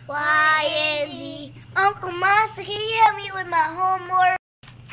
Y, and Z. Uncle Monster, can you help me with my homework?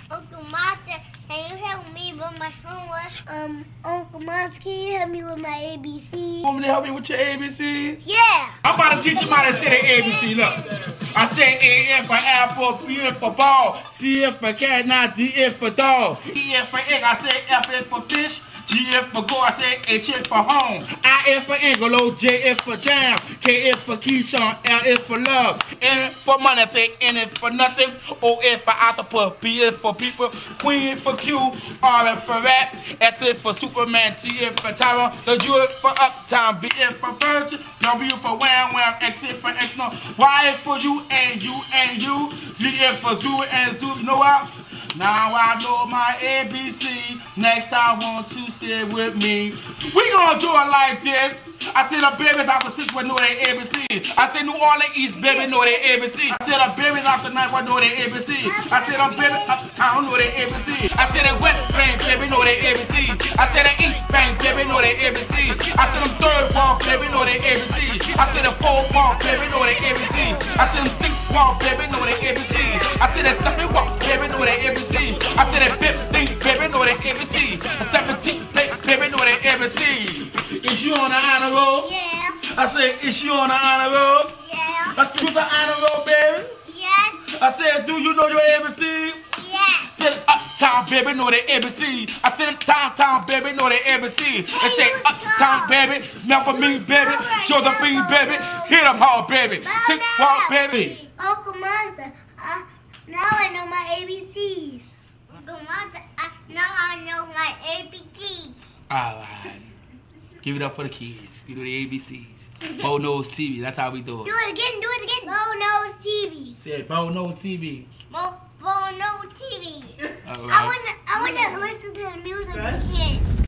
Uncle Monster, can you help me with my homework? Uncle Monster, can you help me with my ABC? You want me to help you with your ABC? Yeah. I'm about to teach you how to say the ABC. Look. I say A is for apple, B is for ball, C is for cat, not D is for dog. E is for egg, I say F is for fish. G is for go, I say H is for home. I is for Angelo, J is for jam, K is for Keyshawn, L is for love. N is for money, I say N is for nothing. O is for octopus, P is for people, Queen is for Q, R is for rap, S is for Superman, T is for Tyra, the U is for uptown, V is for virgin, W for wham wham, X is for X no, Y is for you and you and you, Z is for zoo and zoo, know what? Now I know my ABC. Next I want to say it with me. We gonna do it like this. I said the babies after 6 will know their ABC. I said New Orleans East baby know their ABC. I said the babies after 9 will know their ABC. I said the babies uptown know their ABC. I said the West Bank baby know their ABC. I said the East Bank baby know their ABC. I said them third walk baby know their ABC. I said the fourth walk baby know their ABC. I said them sixth walk baby know their ABC. I said the second walk baby know their ABC. I said that 15th baby know their ABC. The 17th baby know their ABC. Is you on the honor roll? Yeah. I said, is you on the honor roll? Yeah. I said, who's the honor roll, baby? Yes. I said, do you know your ABC? Yes. I said, uptown baby know their ABC. I said, downtown baby know their ABC. I said, uptown baby, not for me, baby. Josephine, baby. Hit them hard, baby. Six walk, baby. Uncle Monster, now I know my ABCs. Uncle Monster, now I know my ABCs. Alright. Give it up for the kids. You know the ABCs. Bo Nose TV. That's how we do it. Do it again. Do it again. Bo Nose TV. Say Bo Nose TV. Bo Nose TV. Alright. I wanna listen to the music again.